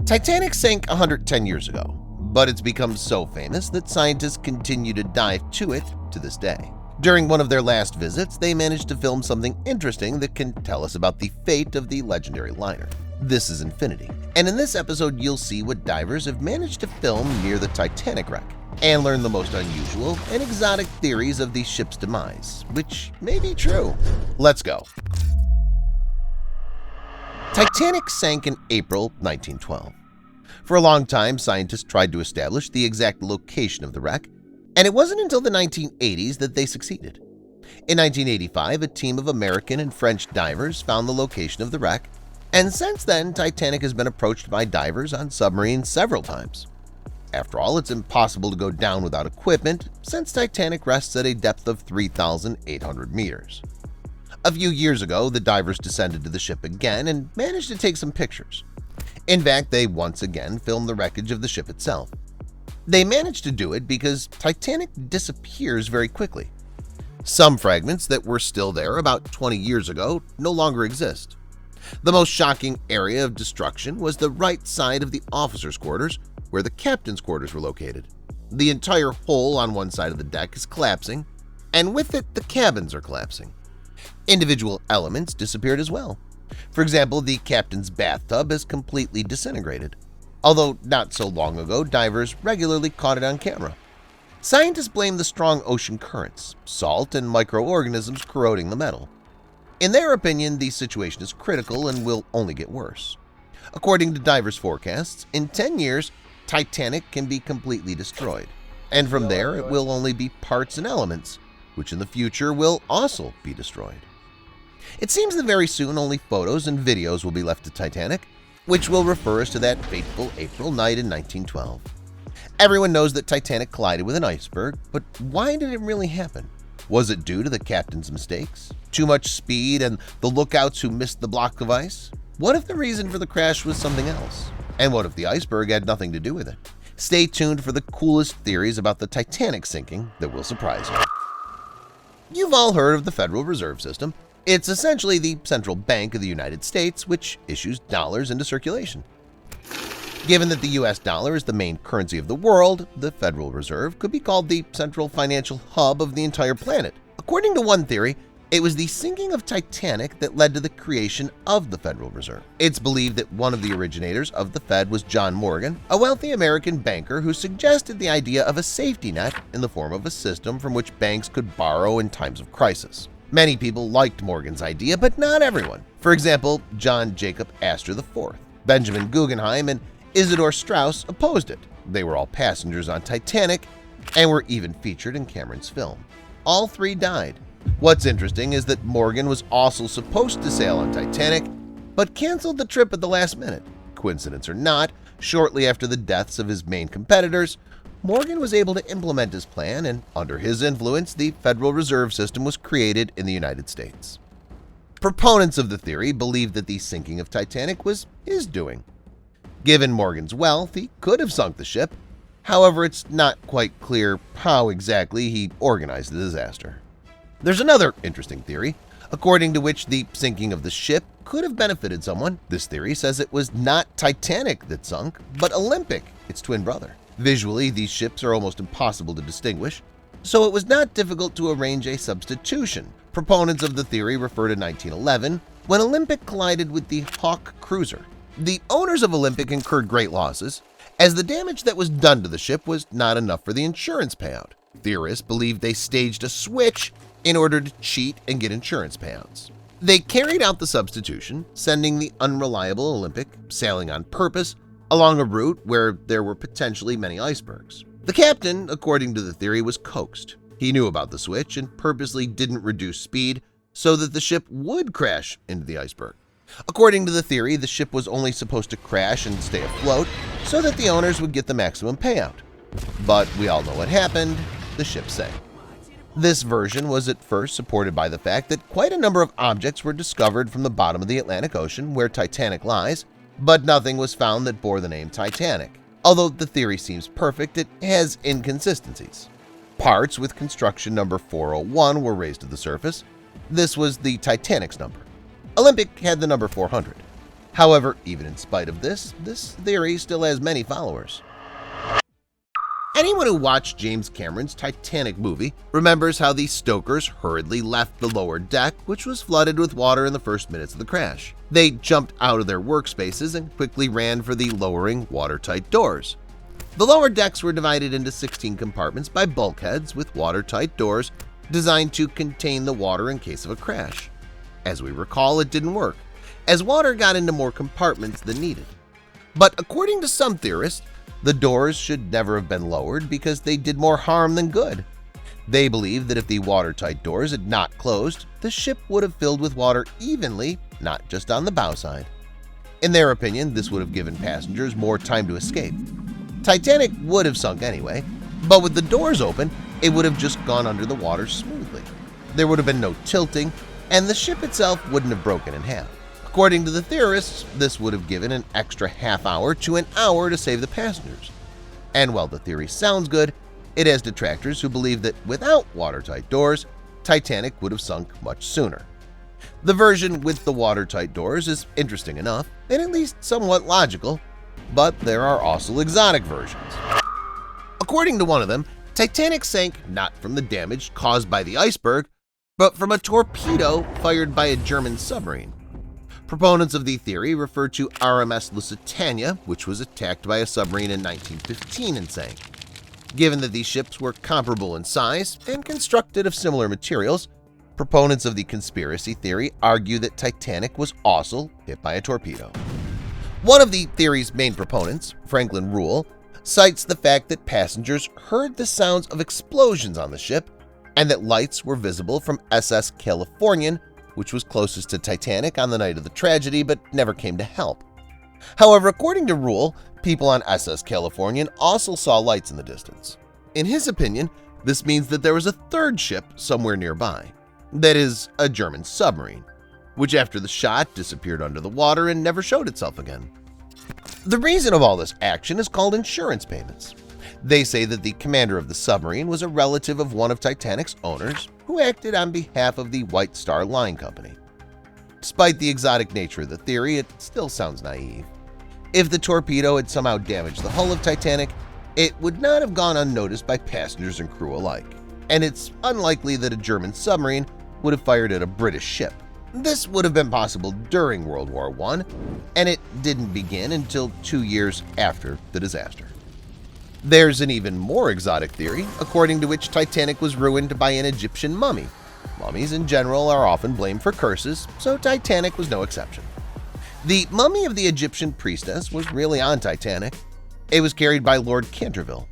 Titanic sank 110 years ago, but it's become so famous that scientists continue to dive to it to this day. During one of their last visits, they managed to film something interesting that can tell us about the fate of the legendary liner. This is Infinity, and in this episode you'll see what divers have managed to film near the Titanic wreck, and learn the most unusual and exotic theories of the ship's demise, which may be true. Let's go. Titanic sank in April 1912. For a long time, scientists tried to establish the exact location of the wreck, and it wasn't until the 1980s that they succeeded. In 1985, a team of American and French divers found the location of the wreck, and since then, Titanic has been approached by divers on submarines several times. After all, it's impossible to go down without equipment, since Titanic rests at a depth of 3,800 meters. A few years ago, the divers descended to the ship again and managed to take some pictures. In fact, they once again filmed the wreckage of the ship itself. They managed to do it because Titanic disappears very quickly. Some fragments that were still there about 20 years ago no longer exist. The most shocking area of destruction was the right side of the officers' quarters, where the captain's quarters were located. The entire hole on one side of the deck is collapsing, and with it the cabins are collapsing. Individual elements disappeared as well. For example, the captain's bathtub is completely disintegrated, although not so long ago divers regularly caught it on camera. Scientists blame the strong ocean currents, salt, and microorganisms corroding the metal. In their opinion, the situation is critical and will only get worse. According to divers' forecasts, in 10 years, Titanic can be completely destroyed, and from there it will only be parts and elements, which in the future will also be destroyed. It seems that very soon only photos and videos will be left of Titanic, which will refer us to that fateful April night in 1912. Everyone knows that Titanic collided with an iceberg, but why did it really happen? Was it due to the captain's mistakes? Too much speed and the lookouts who missed the block of ice? What if the reason for the crash was something else? And what if the iceberg had nothing to do with it? Stay tuned for the coolest theories about the Titanic sinking that will surprise you. You've all heard of the Federal Reserve System. It's essentially the central bank of the United States, which issues dollars into circulation. Given that the US dollar is the main currency of the world, the Federal Reserve could be called the central financial hub of the entire planet. According to one theory, it was the sinking of Titanic that led to the creation of the Federal Reserve. It's believed that one of the originators of the Fed was John Morgan, a wealthy American banker who suggested the idea of a safety net in the form of a system from which banks could borrow in times of crisis. Many people liked Morgan's idea, but not everyone. For example, John Jacob Astor IV, Benjamin Guggenheim, and Isidor Straus opposed it. They were all passengers on Titanic and were even featured in Cameron's film. All three died. What's interesting is that Morgan was also supposed to sail on Titanic, but canceled the trip at the last minute. Coincidence or not, shortly after the deaths of his main competitors, Morgan was able to implement his plan, and under his influence, the Federal Reserve System was created in the United States. Proponents of the theory believe that the sinking of Titanic was his doing. Given Morgan's wealth, he could have sunk the ship. However, it's not quite clear how exactly he organized the disaster. There's another interesting theory, according to which the sinking of the ship could have benefited someone. This theory says it was not Titanic that sunk, but Olympic, its twin brother. Visually, these ships are almost impossible to distinguish, so it was not difficult to arrange a substitution. Proponents of the theory refer to 1911, when Olympic collided with the Hawk cruiser. The owners of Olympic incurred great losses, as the damage that was done to the ship was not enough for the insurance payout. Theorists believe they staged a switch in order to cheat and get insurance payouts. They carried out the substitution, sending the unreliable Olympic sailing on purpose along a route where there were potentially many icebergs. The captain, according to the theory, was coaxed. He knew about the switch and purposely didn't reduce speed so that the ship would crash into the iceberg. According to the theory, the ship was only supposed to crash and stay afloat so that the owners would get the maximum payout. But we all know what happened. The ship sank. This version was at first supported by the fact that quite a number of objects were discovered from the bottom of the Atlantic Ocean where Titanic lies, but nothing was found that bore the name Titanic. Although the theory seems perfect, it has inconsistencies. Parts with construction number 401 were raised to the surface. This was the Titanic's number. Olympic had the number 400. However, even in spite of this theory still has many followers. Anyone who watched James Cameron's Titanic movie remembers how the stokers hurriedly left the lower deck, which was flooded with water in the first minutes of the crash. They jumped out of their workspaces and quickly ran for the lowering, watertight doors. The lower decks were divided into 16 compartments by bulkheads with watertight doors designed to contain the water in case of a crash. As we recall, it didn't work, as water got into more compartments than needed. But according to some theorists, the doors should never have been lowered because they did more harm than good. They believe that if the watertight doors had not closed, the ship would have filled with water evenly, not just on the bow side. In their opinion, this would have given passengers more time to escape. Titanic would have sunk anyway, but with the doors open, it would have just gone under the water smoothly. There would have been no tilting, and the ship itself wouldn't have broken in half. According to the theorists, this would have given an extra half hour to an hour to save the passengers. And while the theory sounds good, it has detractors who believe that without watertight doors, Titanic would have sunk much sooner. The version with the watertight doors is interesting enough and at least somewhat logical, but there are also exotic versions. According to one of them, Titanic sank not from the damage caused by the iceberg, but from a torpedo fired by a German submarine. Proponents of the theory refer to RMS Lusitania, which was attacked by a submarine in 1915 and sank. Given that these ships were comparable in size and constructed of similar materials, proponents of the conspiracy theory argue that Titanic was also hit by a torpedo. One of the theory's main proponents, Franklin Rule, cites the fact that passengers heard the sounds of explosions on the ship and that lights were visible from SS Californian, which was closest to Titanic on the night of the tragedy but never came to help. However, according to Rule, people on SS Californian also saw lights in the distance. In his opinion, this means that there was a third ship somewhere nearby, that is, a German submarine, which after the shot disappeared under the water and never showed itself again. The reason of all this action is called insurance payments. They say that the commander of the submarine was a relative of one of Titanic's owners who acted on behalf of the White Star Line Company. Despite the exotic nature of the theory, it still sounds naive. If the torpedo had somehow damaged the hull of Titanic, it would not have gone unnoticed by passengers and crew alike, and it's unlikely that a German submarine would have fired at a British ship. This would have been possible during World War I, and it didn't begin until 2 years after the disaster. There's an even more exotic theory, according to which Titanic was ruined by an Egyptian mummy. Mummies in general are often blamed for curses, so Titanic was no exception. The mummy of the Egyptian priestess was really on Titanic. It was carried by Lord Canterville.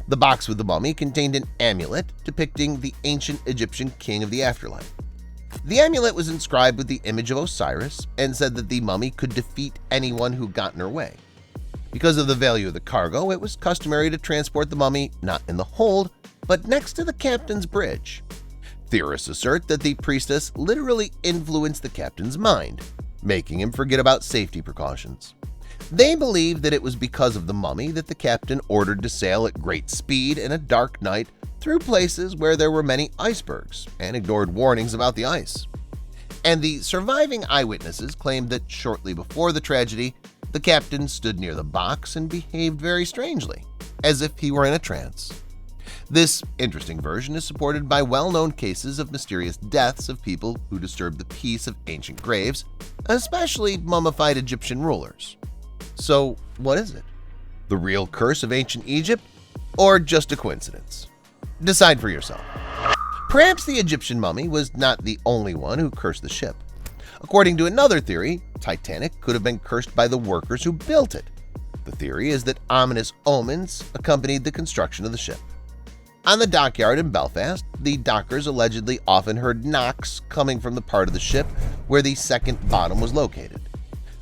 The box with the mummy contained an amulet depicting the ancient Egyptian king of the afterlife. The amulet was inscribed with the image of Osiris and said that the mummy could defeat anyone who got in her way. Because of the value of the cargo, it was customary to transport the mummy not in the hold, but next to the captain's bridge. Theorists assert that the priestess literally influenced the captain's mind, making him forget about safety precautions. They believe that it was because of the mummy that the captain ordered to sail at great speed in a dark night through places where there were many icebergs and ignored warnings about the ice. And the surviving eyewitnesses claimed that shortly before the tragedy, the captain stood near the box and behaved very strangely, as if he were in a trance. This interesting version is supported by well-known cases of mysterious deaths of people who disturbed the peace of ancient graves, especially mummified Egyptian rulers. So, what is it? The real curse of ancient Egypt, or just a coincidence? Decide for yourself. Perhaps the Egyptian mummy was not the only one who cursed the ship. According to another theory, Titanic could have been cursed by the workers who built it. The theory is that ominous omens accompanied the construction of the ship. On the dockyard in Belfast, the dockers allegedly often heard knocks coming from the part of the ship where the second bottom was located.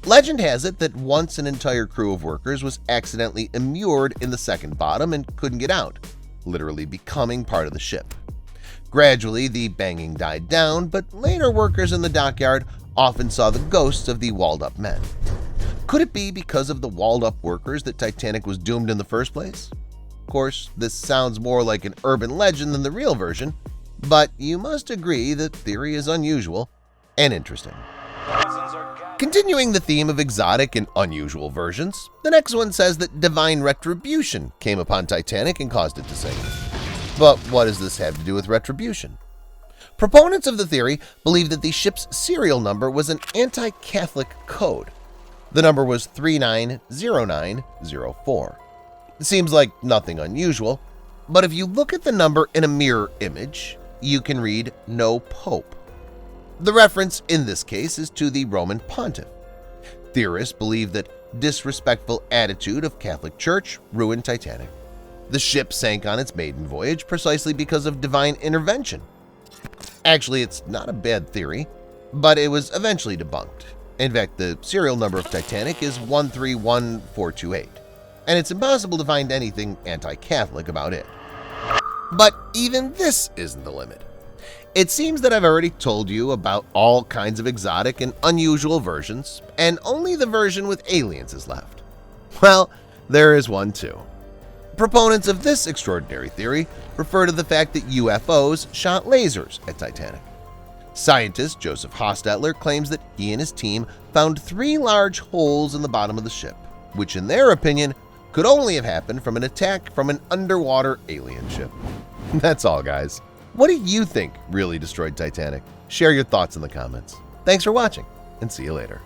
Legend has it that once an entire crew of workers was accidentally immured in the second bottom and couldn't get out, literally becoming part of the ship. Gradually, the banging died down, but later workers in the dockyard often saw the ghosts of the walled-up men. Could it be because of the walled-up workers that Titanic was doomed in the first place? Of course, this sounds more like an urban legend than the real version, but you must agree that theory is unusual and interesting. Thousands are gathered Continuing the theme of exotic and unusual versions, the next one says that divine retribution came upon Titanic and caused it to sink. But what does this have to do with retribution? Proponents of the theory believe that the ship's serial number was an anti-Catholic code. The number was 390904. It seems like nothing unusual, but if you look at the number in a mirror image, you can read "No Pope." The reference in this case is to the Roman pontiff. Theorists believe that disrespectful attitude of Catholic Church ruined Titanic. The ship sank on its maiden voyage precisely because of divine intervention. Actually, it's not a bad theory, but it was eventually debunked. In fact, the serial number of Titanic is 131428, and it's impossible to find anything anti-Catholic about it. But even this isn't the limit. It seems that I've already told you about all kinds of exotic and unusual versions, and only the version with aliens is left. Well, there is one too. Proponents of this extraordinary theory refer to the fact that UFOs shot lasers at Titanic. Scientist Joseph Hostetler claims that he and his team found 3 large holes in the bottom of the ship, which in their opinion could only have happened from an attack from an underwater alien ship. That's all, guys. What do you think really destroyed Titanic? Share your thoughts in the comments. Thanks for watching, and see you later.